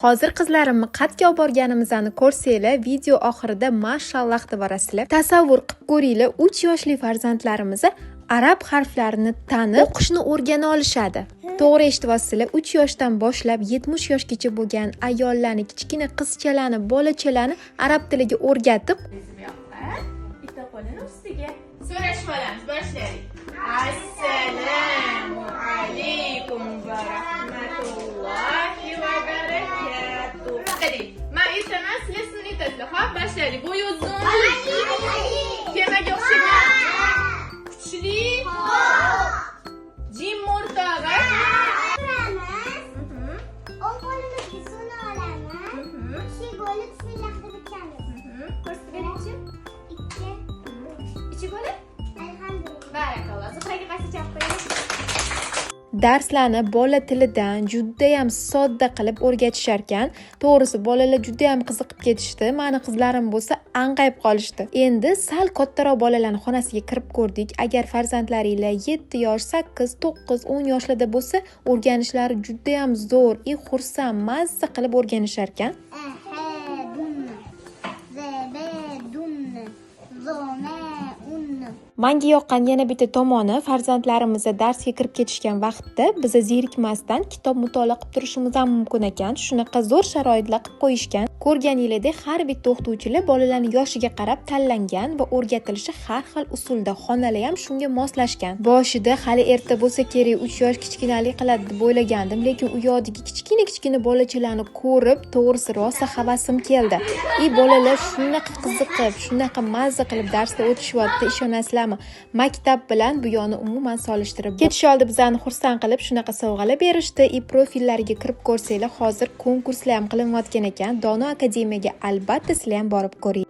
Hozir qizlarimni qatga olib borganimizni ko'rsanglar, video oxirida mashalloh devorasizlar. Tasavvur qilib ko'ringlar, 3 yoshli farzandlarimiz arab harflarini tanib, o'qishni o'rgana olishadi. To'g'ri eshityapsizlar, 3 yoshdan boshlab 70 yoshgacha bo'lgan ayollarni, kichkina qizchalarni, bolachalarni arab tiliga o'rgatib, bitta qo'lini ustiga so'rashib olamiz. Boshlaylik. Assalomu alaykum va rahmatullohi va barakatuh. Men aytaman, sizlar sunniy aytasizlar. Xo'p, boshlaylik. Bu uzun. Kemaga o'xshagan. Kuchli. Jim o'rtog'i. darslarni bola tilidan juda ham sodda qilib o'rgatishar ekan. To'g'risi bolalar juda ham qiziqib ketishdi. Meni qizlarim bo'lsa anqayib qolishdi. Endi sal kattaroq bolalarning xonasiga kirib ko'rdik. Agar farzandlaringlar 7 yosh, 8, 9, 10 yoshlarda bo'lsa, o'rganishlari juda ham zo'r, xursand, mazza qilib o'rganishar ekan. Menga yoqqan yana bitta tomoni, farzandlarimiz darsga kirib ketishgan vaqtda biz zerikmasdan kitob mutolaa qilib turishimiz ham mumkin ekan. Shunaqa zo'r sharoitlar qilib qo'yishgan. Ko'rganingizdek, har bitta o'qituvchilar bolalarning yoshiga qarab tanlangan va o'rgatilishi har xil usulda. Xonalar ham shunga moslashgan. Boshida hali erta bo'lsa kerak, 3 yosh kichkinalik qiladi deb o'ylagandim, lekin u yoqdagi kichkina bolachalarni ko'rib, to'g'risi rosa havasim keldi. Bolalar shunaqa qiziqib, shunaqa mazza qilib darsda o'tishyapti, ishonasizlarmi? Maktab bilan bu yoni umuman solishtirib ketish oldi bizani xursand qilib shunaqa sovg'alar berishdi. Profillariga kirib ko'rsanglar, hozir konkurslar ham qilinayotgan ekan. Dono akademiyaga albatta sizlar ham borib ko'ring.